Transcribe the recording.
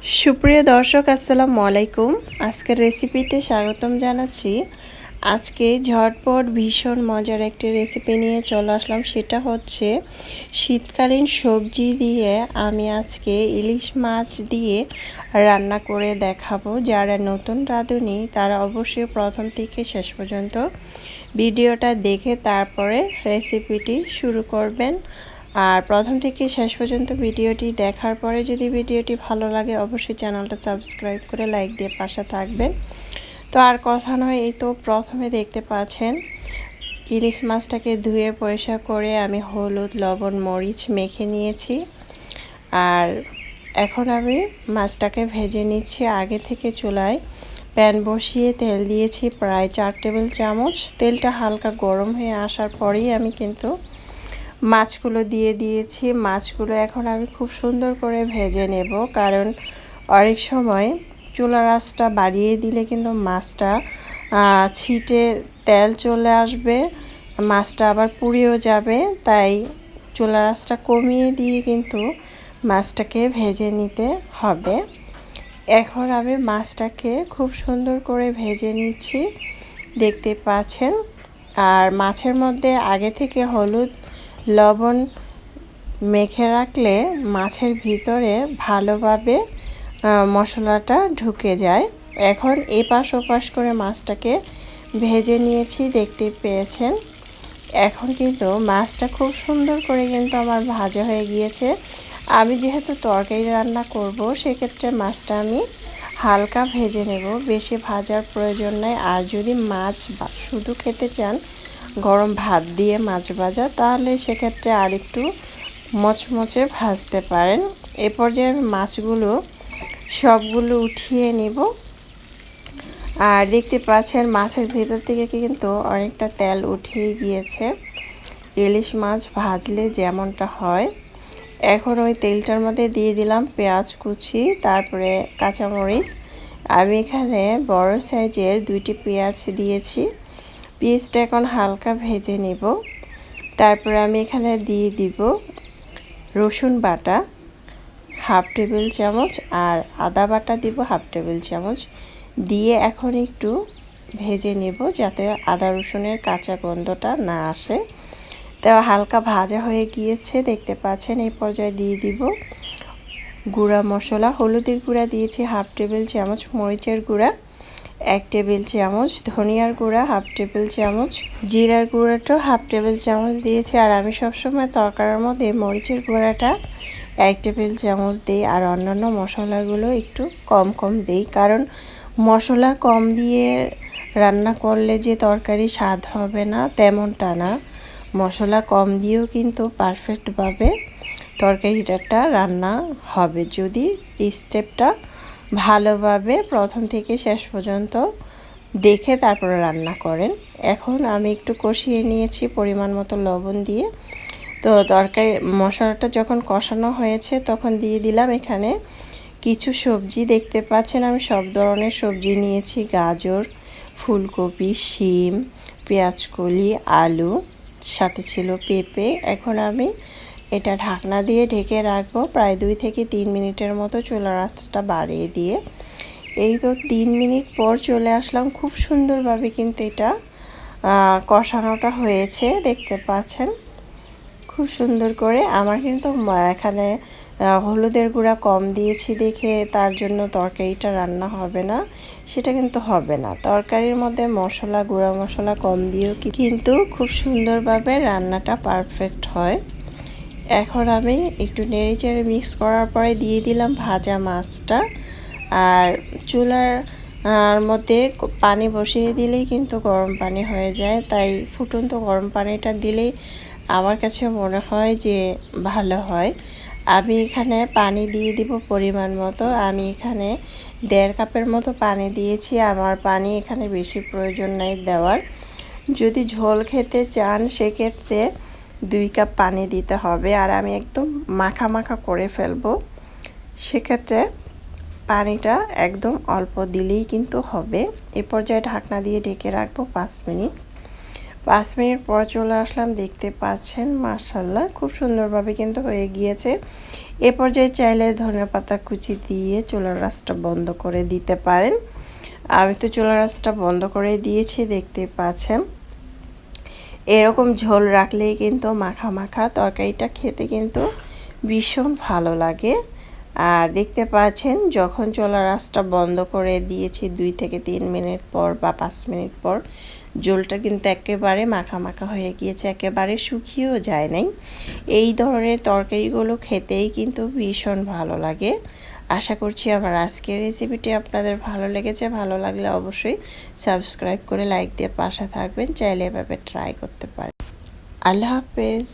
সুপ্রিয় দর্শক আসসালামু আলাইকুম। আজকের রেসিপিতে স্বাগতম জানাচ্ছি। আজকে ঝটপট ভীষণ মজার একটি রেসিপি নিয়ে চলে আসলাম, সেটা হচ্ছে শীতকালীন সবজি দিয়ে আমি আজকে ইলিশ মাছ দিয়ে রান্না করে দেখাবো। যারা নতুন রাঁধুনি তারা অবশ্যই প্রথম থেকে শেষ পর্যন্ত ভিডিওটা দেখে তারপরে রেসিপিটি শুরু করবেন। আর প্রথম থেকে শেষ পর্যন্ত ভিডিওটি দেখার পরে যদি ভিডিওটি ভালো লাগে অবশ্যই চ্যানেলটা সাবস্ক্রাইব করে লাইক দিয়ে পাশে থাকবেন। তো আর কথা নয়, এই তো প্রথমে দেখতে পাচ্ছেন ইলিশ মাছটাকে ধুয়ে পরিষ্কার করে আমি হলুদ লবণ মরিচ মেখে নিয়েছি। আর এখন আমি মাছটাকে ভেজে নিচ্ছি। আগে থেকে চুলায় প্যান বসিয়ে তেল দিয়েছি প্রায় 4 টেবিল চামচ। তেলটা হালকা গরম হয়ে আসার পরেই আমি কিন্তু মাছগুলো দিয়ে দিয়েছি। মাছগুলো এখন আমি খুব সুন্দর করে ভেজে নেব, কারণ অনেক সময় চুলার আঁচটা বাড়িয়ে দিলে কিন্তু মাছটা ছিটে তেল চলে আসবে, মাছটা আবার পুড়েও যাবে। তাই চুলার আঁচটা কমিয়ে দিয়ে কিন্তু মাছটাকে ভেজে নিতে হবে। এখন আমি মাছটাকে খুব সুন্দর করে ভেজে নিচ্ছি, দেখতে পাচ্ছেন। আর মাছের মধ্যে আগে থেকে হলুদ লবণ মেখে রাখলে মাছের ভিতরে ভালোভাবে মশলাটা ঢুকে যায়। এখন এপাশ ওপাশ করে মাছটাকে ভেজে নিয়েছি, দেখতে পেয়েছেন। এখন কিন্তু মাছটা খুব সুন্দর করে কিন্তু আমার ভাজা হয়ে গিয়েছে। আমি যেহেতু তরকারি রান্না করব সেক্ষেত্রে মাছটা আমি হালকা ভেজে নেব, বেশি ভাজার প্রয়োজন নেই। আর যদি মাছ শুধু খেতে চান গরম ভাত দিয়ে মাছ ভাজা, তাহলে সেক্ষেত্রে আর একটু মচমচে ভাজতে পারেন। এ পর্যায়ে আমি মাছগুলো সবগুলো উঠিয়ে নিব। আর দেখতে পাচ্ছেন মাছের ভেতর থেকে কিন্তু অনেকটা তেল উঠিয়ে গিয়েছে, ইলিশ মাছ ভাজলে যেমনটা হয়। এখন ওই তেলটার মধ্যে দিয়ে দিলাম পেঁয়াজ কুচি, তারপরে কাঁচামরিচ। আমি এখানে বড় সাইজের 2টি পেঁয়াজ দিয়েছি। পেঁয়াজটা এখন হালকা ভেজে নিব। তারপরে আমি এখানে দিয়ে দিব রসুন বাটা 1/2 টেবিল চামচ, আর আদা বাটা দিব 1/2 টেবিল চামচ দিয়ে এখন একটু ভেজে নেব, যাতে আদা রসুনের কাঁচা গন্ধটা না আসে। তো হালকা ভাজা হয়ে গিয়েছে, দেখতে পাচ্ছেন। এই পর্যায়ে দিয়ে দিব গুঁড়া মশলা। হলুদের গুঁড়া দিয়েছি 1/2 টেবিল চামচ, মরিচের গুঁড়া 1 টেবিল চামচ, ধনিয়ার গুঁড়া 1/2 টেবিল চামচ, জিরার গুঁড়াটাও 1/2 টেবিল চামচ দিয়েছি। আর আমি সবসময় তরকারির মধ্যে মরিচের গুঁড়াটা 1 টেবিল চামচ দিই, আর অন্যান্য মশলাগুলো একটু কম কম দিই, কারণ মশলা কম দিয়ে রান্না করলে যে তরকারি স্বাদ হবে না তেমনটা না। মশলা কম দিয়েও কিন্তু পারফেক্টভাবে তরকারিটা রান্না হবে, যদি এই স্টেপটা ভালোভাবে প্রথম থেকে শেষ পর্যন্ত দেখে তারপরে রান্না করেন। এখন আমি একটু কষিয়ে নিয়েছি পরিমাণ মতো লবণ দিয়ে। তো তরকারি মশলাটা যখন কষানো হয়েছে তখন দিয়ে দিলাম এখানে কিছু সবজি। দেখতে পাচ্ছেন আমি সব ধরনের সবজি নিয়েছি, গাজর, ফুলকপি, শিম, পেঁয়াজকলি, আলু, সাথে ছিল পেঁপে। এখন আমি এটা ঢাকনা দিয়ে ঢেকে রাখবো প্রায় 2 থেকে 3 মিনিটের মতো, চুলার আঁচটা বাড়িয়ে দিয়ে। এই তো 3 মিনিট পর চলে আসলাম। খুব সুন্দরভাবে কিন্তু এটা কষানোটা হয়েছে, দেখতে পাচ্ছেন খুব সুন্দর করে। আমার কিন্তু এখানে হলুদের গুঁড়া কম দিয়েছি দেখে তার জন্য তরকারিটা রান্না হবে না, সেটা কিন্তু হবে না। তরকারির মধ্যে মশলা গুঁড়া মশলা কম দিয়েও কিন্তু খুব সুন্দরভাবে রান্নাটা পারফেক্ট হয়। এখন আমি একটু নেড়েচেড়ে মিক্স করার পরে দিয়ে দিলাম ভাজা মাছটা। আর চুলার মধ্যে পানি বসিয়ে দিলেই কিন্তু গরম পানি হয়ে যায়, তাই ফুটন্ত গরম পানিটা দিলেই আমার কাছে মনে হয় যে ভালো হয়। আমি এখানে পানি দিয়ে দিব পরিমাণ মতো। আমি এখানে 1.5 কাপের মতো পানি দিয়েছি। আমার পানি এখানে বেশি প্রয়োজন নাই দেওয়ার। যদি ঝোল খেতে চান সেক্ষেত্রে 2 কাপ পানি দিতে হবে। আর আমি একদম মাখা মাখা করে ফেলবো, সেক্ষেত্রে পানিটা একদম অল্প দিলেই কিন্তু হবে। এ পর্যায়ে ঢাকনা দিয়ে ঢেকে রাখবো 5 মিনিট। 5 মিনিট পর চলে আসলাম, দেখতে পাচ্ছেন মাশাআল্লাহ খুব সুন্দরভাবে কিন্তু হয়ে গিয়েছে। এ পর্যায়ে চাইলে ধনেপাতা কুচি দিয়ে চুলার আঁচটা বন্ধ করে দিতে পারেন। আমি তো চুলার আঁচটা বন্ধ করে দিয়েছি, দেখতে পাচ্ছেন। এরকম ঝোল রাখলেই কিন্তু মাখা মাখা তরকারিটা খেতে কিন্তু ভীষণ ভালো লাগে। আর দেখতে পাচ্ছেন যখন চুলার আঁচটা বন্ধ করে দিয়েছি 2 থেকে 3 মিনিট পর বা 5 মিনিট পর ঝোলটা কিন্তু একেবারে মাখা মাখা হয়ে গিয়েছে, একেবারে শুকিয়েও যায় নাই। এই ধরনের তরকারিগুলো খেতেই কিন্তু ভীষণ ভালো লাগে। আশা করছি আমার আজকের রেসিপিটি আপনাদের ভালো লেগেছে। ভালো লাগলে অবশ্যই সাবস্ক্রাইব করে লাইক দিয়ে পাশে থাকবেন। চাইলে এভাবে ট্রাই করতে পারেন। আল্লাহ হাফেজ।